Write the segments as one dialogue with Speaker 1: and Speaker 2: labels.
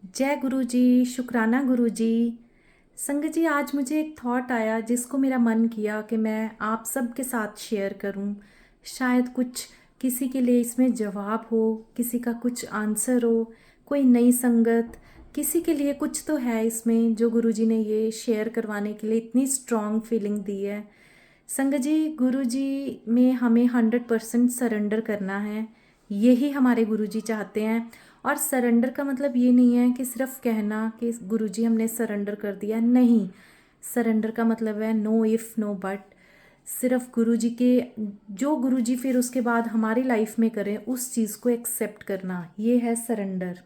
Speaker 1: जय गुरु जी। शुक्राना गुरु जी। संगत जी, आज मुझे एक थॉट आया जिसको मेरा मन किया कि मैं आप सबके साथ शेयर करूं। शायद कुछ किसी के लिए इसमें जवाब हो, किसी का कुछ आंसर हो, कोई नई संगत, किसी के लिए कुछ तो है इसमें जो गुरु जी ने ये शेयर करवाने के लिए इतनी स्ट्रॉन्ग फीलिंग दी है। संगत जी, गुरु जी में हमें 100% सरेंडर करना है। यही हमारे गुरु जी चाहते हैं। और सरेंडर का मतलब ये नहीं है कि सिर्फ कहना कि गुरु जी हमने सरेंडर कर दिया, नहीं। सरेंडर का मतलब है नो इफ़ नो बट। सिर्फ गुरु जी के जो गुरु जी फिर उसके बाद हमारी लाइफ में करें उस चीज़ को एक्सेप्ट करना, ये है सरेंडर।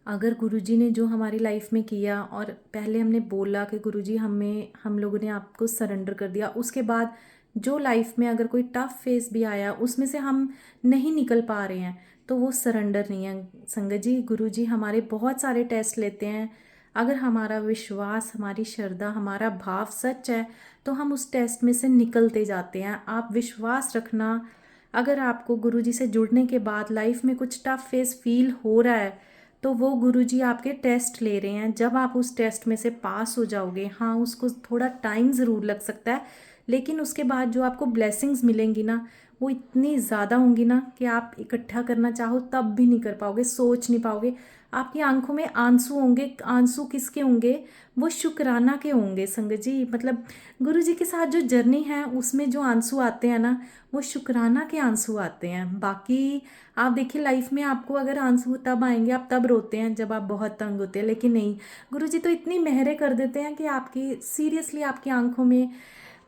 Speaker 1: अगर गुरुजी ने जो हमारी लाइफ में किया और पहले हमने बोला कि गुरुजी हम लोगों ने आपको सरेंडर कर दिया, उसके बाद जो लाइफ में अगर कोई टफ फेस भी आया उसमें से हम नहीं निकल पा रहे हैं तो वो सरेंडर नहीं है। संगत जी, गुरुजी हमारे बहुत सारे टेस्ट लेते हैं। अगर हमारा विश्वास, हमारी श्रद्धा, हमारा भाव सच है तो हम उस टेस्ट में से निकलते जाते हैं। आप विश्वास रखना, अगर आपको गुरुजी से जुड़ने के बाद लाइफ में कुछ टफ फेस फील हो रहा है तो वो गुरुजी आपके टेस्ट ले रहे हैं। जब आप उस टेस्ट में से पास हो जाओगे, हाँ उसको थोड़ा टाइम ज़रूर लग सकता है, लेकिन उसके बाद जो आपको ब्लेसिंग्स मिलेंगी ना वो इतनी ज़्यादा होंगी ना कि आप इकट्ठा करना चाहो तब भी नहीं कर पाओगे, सोच नहीं पाओगे। आपकी आंखों में आंसू होंगे। आंसू किसके होंगे? वो शुक्राना के होंगे संगत जी। मतलब गुरु जी के साथ जो जर्नी है उसमें जो आंसू आते हैं ना, वो शुक्राना के आंसू आते हैं। बाकी आप देखिए लाइफ में आपको अगर आंसू तब आएंगे, आप तब रोते हैं जब आप बहुत तंग होते हैं, लेकिन नहीं, गुरुजी तो इतनी मेहरे कर देते हैं कि आपकी सीरियसली आपकी आंखों में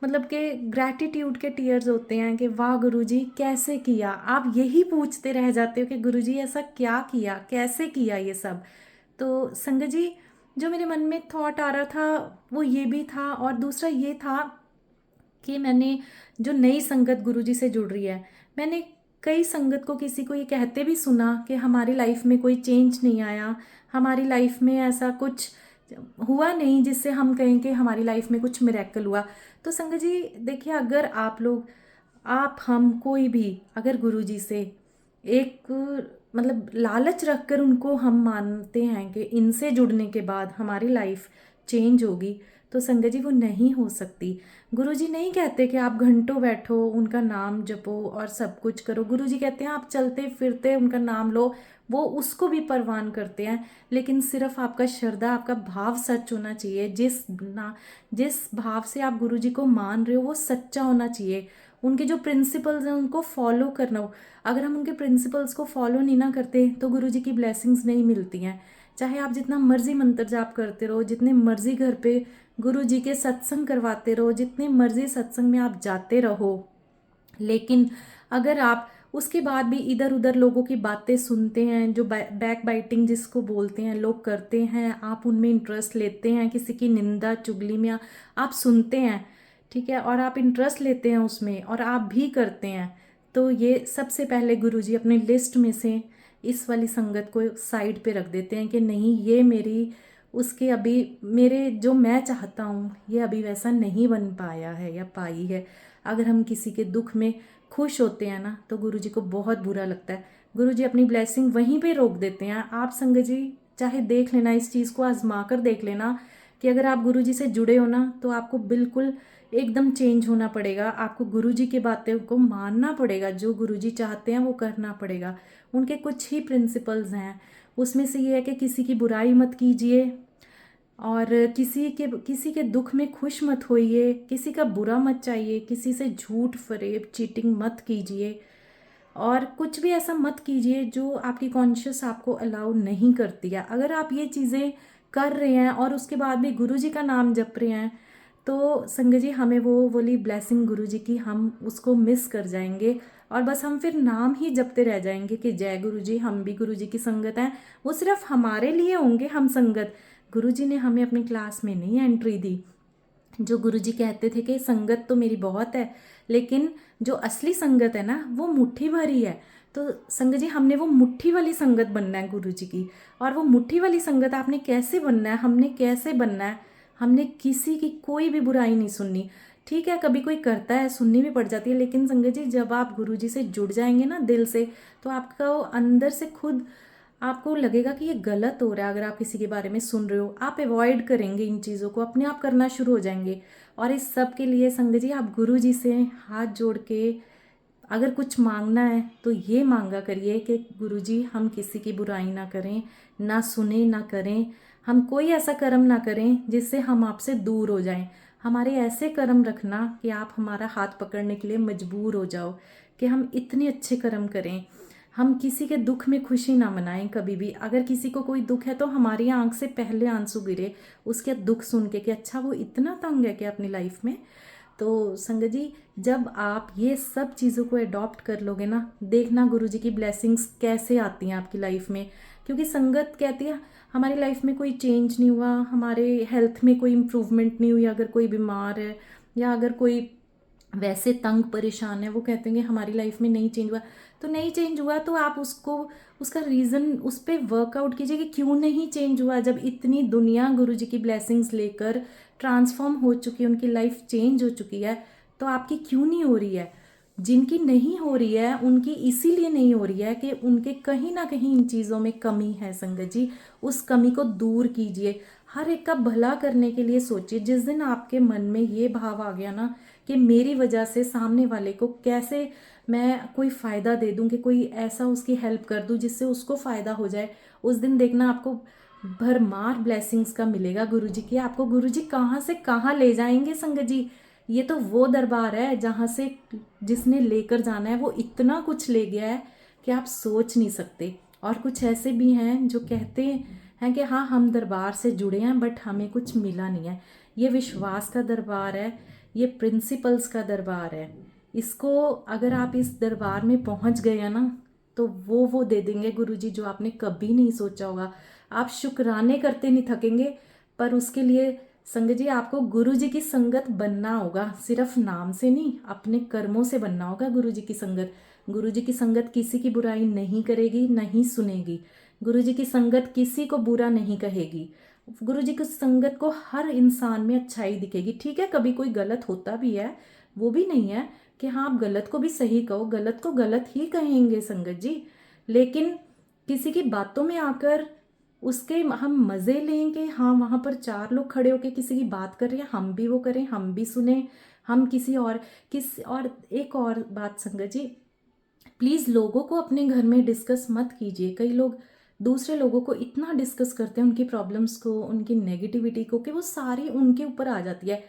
Speaker 1: मतलब कि ग्रैटिट्यूड के टीयर्स होते हैं कि वाह गुरुजी कैसे किया। आप यही पूछते रह जाते हो कि गुरुजी ऐसा क्या किया, कैसे किया ये सब। तो संगत जी, जो मेरे मन में थॉट आ रहा था वो ये भी था, और दूसरा ये था कि मैंने जो नई संगत गुरुजी से जुड़ रही है, मैंने कई संगत को, किसी को ये कहते भी सुना कि हमारी लाइफ में कोई चेंज नहीं आया, हमारी लाइफ में ऐसा कुछ हुआ नहीं जिससे हम कहें कि हमारी लाइफ में कुछ मिरेकल हुआ। तो संगत जी देखिए, अगर आप लोग, आप, हम, कोई भी अगर गुरुजी से एक मतलब लालच रखकर उनको हम मानते हैं कि इनसे जुड़ने के बाद हमारी लाइफ चेंज होगी, तो संगत जी वो नहीं हो सकती। गुरुजी नहीं कहते कि आप घंटों बैठो उनका नाम जपो और सब कुछ करो। गुरुजी कहते हैं आप चलते फिरते उनका नाम लो, वो उसको भी परवान करते हैं। लेकिन सिर्फ आपका श्रद्धा, आपका भाव सच होना चाहिए। जिस भाव से आप गुरुजी को मान रहे हो वो सच्चा होना चाहिए। उनके जो प्रिंसिपल्स हैं उनको फॉलो करना हो। अगर हम उनके प्रिंसिपल्स को फॉलो नहीं ना करते तो गुरुजी की ब्लेसिंग्स नहीं मिलती हैं। चाहे आप जितना मर्जी मंत्र जाप करते रहो, जितने मर्जी घर पे गुरु जी के सत्संग करवाते रहो, जितने मर्जी सत्संग में आप जाते रहो, लेकिन अगर आप उसके बाद भी इधर उधर लोगों की बातें सुनते हैं, जो बैक बाइटिंग जिसको बोलते हैं लोग करते हैं, आप उनमें इंटरेस्ट लेते हैं, किसी की निंदा चुगली में आप सुनते हैं, ठीक है, और आप इंटरेस्ट लेते हैं उसमें और आप भी करते हैं, तो ये सबसे पहले गुरुजी अपनी लिस्ट में से इस वाली संगत को साइड पे रख देते हैं कि नहीं, ये मेरी उसके अभी मेरे जो मैं चाहता हूँ ये अभी वैसा नहीं बन पाया है या पाई है। अगर हम किसी के दुख में खुश होते हैं ना तो गुरुजी को बहुत बुरा लगता है। गुरुजी अपनी ब्लेसिंग वहीं पे रोक देते हैं। आप संगत जी चाहे देख लेना, इस चीज़ को आजमा कर देख लेना कि अगर आप गुरुजी से जुड़े हो ना तो आपको बिल्कुल एकदम चेंज होना पड़ेगा। आपको गुरुजी की बातें को मानना पड़ेगा, जो गुरुजी चाहते हैं वो करना पड़ेगा। उनके कुछ ही प्रिंसिपल्स हैं, उसमें से ये है कि किसी की बुराई मत कीजिए, और किसी के दुख में खुश मत होइए, किसी का बुरा मत चाहिए, किसी से झूठ फरेब चीटिंग मत कीजिए, और कुछ भी ऐसा मत कीजिए जो आपकी कॉन्शियस आपको अलाउ नहीं करती है। अगर आप ये चीज़ें कर रहे हैं और उसके बाद भी गुरु जी का नाम जप रहे हैं तो संगत जी हमें वो बोली ब्लेसिंग गुरु जी की हम उसको मिस कर जाएंगे, और बस हम फिर नाम ही जपते रह जाएंगे कि जय गुरु जी, हम भी गुरु जी की संगत हैं। वो सिर्फ हमारे लिए होंगे हम संगत। गुरु जी ने हमें अपनी क्लास में नहीं एंट्री दी। जो गुरुजी कहते थे कि संगत तो मेरी बहुत है, लेकिन जो असली संगत है ना वो मुट्ठी भर ही है। तो संगत जी हमने वो मुट्ठी वाली संगत बनना है गुरुजी की। और वो मुट्ठी वाली संगत आपने कैसे बनना है, हमने कैसे बनना है, हमने किसी की कोई भी बुराई नहीं सुननी। ठीक है, कभी कोई करता है सुननी भी पड़ जाती है, लेकिन संगत जी जब आप गुरुजी से जुड़ जाएंगे ना दिल से, तो आपका वो अंदर से खुद आपको लगेगा कि ये गलत हो रहा है। अगर आप किसी के बारे में सुन रहे हो, आप अवॉइड करेंगे इन चीज़ों को, अपने आप करना शुरू हो जाएंगे। और इस सब के लिए संगत जी आप गुरु जी से हाथ जोड़ के अगर कुछ मांगना है तो ये मांगा करिए कि गुरुजी हम किसी की बुराई ना करें, ना सुने ना करें, हम कोई ऐसा कर्म ना करें जिससे हम आपसे दूर हो जाएं। हमारे ऐसे कर्म रखना कि आप हमारा हाथ पकड़ने के लिए मजबूर हो जाओ, कि हम इतने अच्छे कर्म करें। हम किसी के दुख में खुशी ना मनाएं कभी भी। अगर किसी को कोई दुख है तो हमारी आंख से पहले आंसू गिरे उसके दुख सुन के कि अच्छा वो इतना तंग है कि अपनी लाइफ में। तो संगत जी जब आप ये सब चीज़ों को अडॉप्ट कर लोगे ना, देखना गुरुजी की ब्लेसिंग्स कैसे आती हैं आपकी लाइफ में। क्योंकि संगत कहती है हमारी लाइफ में कोई चेंज नहीं हुआ, हमारे हेल्थ में कोई इम्प्रूवमेंट नहीं हुई, अगर कोई बीमार है या अगर कोई वैसे तंग परेशान है, वो कहते हैं कि हमारी लाइफ में नहीं चेंज हुआ। तो नहीं चेंज हुआ तो आप उसको उसका रीज़न उस पर वर्कआउट कीजिए कि क्यों नहीं चेंज हुआ। जब इतनी दुनिया गुरुजी की ब्लेसिंग्स लेकर ट्रांसफॉर्म हो चुकी है, उनकी लाइफ चेंज हो चुकी है, तो आपकी क्यों नहीं हो रही है। जिनकी नहीं हो रही है उनकी इसीलिए नहीं हो रही है कि उनके कहीं ना कहीं इन चीज़ों में कमी है। संगत जी उस कमी को दूर कीजिए, हर एक का भला करने के लिए सोचिए। जिस दिन आपके मन में ये भाव आ गया ना कि मेरी वजह से सामने वाले को कैसे मैं कोई फ़ायदा दे दूं, कि कोई ऐसा उसकी हेल्प कर दूं जिससे उसको फ़ायदा हो जाए, उस दिन देखना आपको भरमार ब्लेसिंग्स का मिलेगा गुरुजी की। आपको गुरुजी कहाँ से कहाँ ले जाएंगे संगत जी। ये तो वो दरबार है जहाँ से जिसने लेकर जाना है वो इतना कुछ ले गया है कि आप सोच नहीं सकते। और कुछ ऐसे भी हैं जो कहते हैं कि हाँ हम दरबार से जुड़े हैं बट हमें कुछ मिला नहीं है। ये विश्वास का दरबार है, ये प्रिंसिपल्स का दरबार है। इसको अगर आप इस दरबार में पहुंच गए हैं ना तो वो दे देंगे गुरुजी जो आपने कभी नहीं सोचा होगा। आप शुक्राने करते नहीं थकेंगे। पर उसके लिए संगत जी आपको गुरु जी की संगत बनना होगा, सिर्फ नाम से नहीं अपने कर्मों से बनना होगा गुरु जी की संगत। गुरु जी की संगत किसी की बुराई नहीं करेगी, नहीं सुनेगी। गुरु जी की संगत किसी को बुरा नहीं कहेगी। गुरु जी की संगत को हर इंसान में अच्छाई दिखेगी। ठीक है कभी कोई गलत होता भी है, वो भी नहीं है कि हाँ आप गलत को भी सही कहो, गलत को गलत ही कहेंगे संगत जी। लेकिन किसी की बातों में आकर उसके हम मज़े लें कि हाँ वहाँ पर चार लोग खड़े होके किसी की बात कर रहे हैं, हम भी वो करें, हम भी सुने, हम किसी और एक और बात संगत जी, प्लीज़ लोगों को अपने घर में डिस्कस मत कीजिए। कई लोग दूसरे लोगों को इतना डिस्कस करते हैं उनकी प्रॉब्लम्स को, उनकी नेगेटिविटी को, कि वो सारी उनके ऊपर आ जाती है।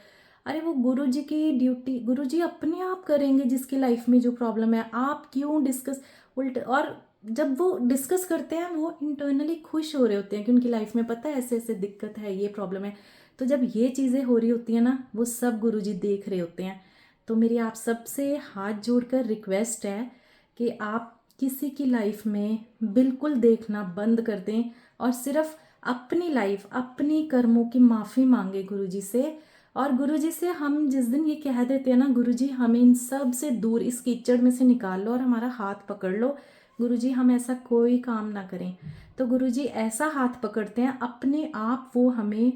Speaker 1: अरे वो गुरु जी की ड्यूटी, गुरु जी अपने आप करेंगे जिसकी लाइफ में जो प्रॉब्लम है, आप क्यों डिस्कस उल्ट। और जब वो डिस्कस करते हैं वो इंटरनली खुश हो रहे होते हैं कि उनकी लाइफ में पता है ऐसे ऐसे दिक्कत है, ये प्रॉब्लम है। तो जब ये चीज़ें हो रही होती हैं ना वो सब गुरु जी देख रहे होते हैं। तो मेरी आप सबसे हाथ जोड़कर रिक्वेस्ट है कि आप किसी की लाइफ में बिल्कुल देखना बंद कर दें और सिर्फ अपनी लाइफ, अपनी कर्मों की माफ़ी मांगे गुरुजी से। और गुरुजी से हम जिस दिन ये कह देते हैं ना गुरुजी हमें इन सब से दूर इस कीचड़ में से निकाल लो और हमारा हाथ पकड़ लो, गुरुजी हम ऐसा कोई काम ना करें। तो गुरुजी ऐसा हाथ पकड़ते हैं अपने आप, वो हमें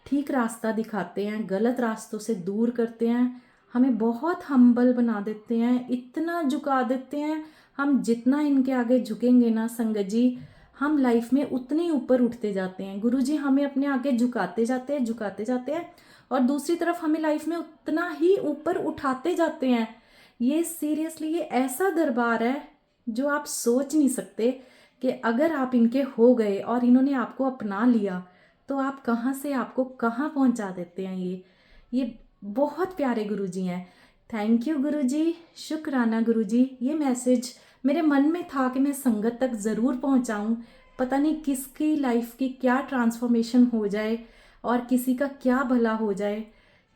Speaker 1: ठीक रास्ता दिखाते हैं, गलत रास्तों से दूर करते हैं, हमें बहुत हम्बल बना देते हैं, इतना झुका देते हैं। हम जितना इनके आगे झुकेंगे ना संगत जी, हम लाइफ में उतने ही ऊपर उठते जाते हैं। गुरुजी हमें अपने आगे झुकाते जाते हैं, झुकाते जाते हैं, और दूसरी तरफ हमें लाइफ में उतना ही ऊपर उठाते जाते हैं। ये सीरियसली ये ऐसा दरबार है जो आप सोच नहीं सकते कि अगर आप इनके हो गए और इन्होंने आपको अपना लिया तो आप कहाँ से आपको कहाँ पहुँचा देते हैं। ये बहुत प्यारे गुरुजी हैं। थैंक यू गुरुजी, शुक्राना गुरुजी। ये मैसेज मेरे मन में था कि मैं संगत तक ज़रूर पहुंचाऊं। पता नहीं किसकी लाइफ की क्या ट्रांसफॉर्मेशन हो जाए और किसी का क्या भला हो जाए,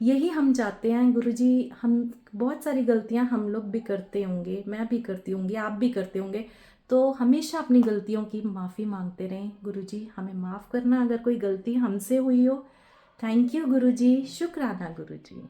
Speaker 1: यही हम चाहते हैं गुरुजी। हम बहुत सारी गलतियां हम लोग भी करते होंगे, मैं भी करती होंगी, आप भी करते होंगे। तो हमेशा अपनी गलतियों की माफ़ी मांगते रहें। गुरुजी हमें माफ़ करना अगर कोई गलती हमसे हुई हो। थैंक यू गुरुजी, शुक्राना गुरुजी।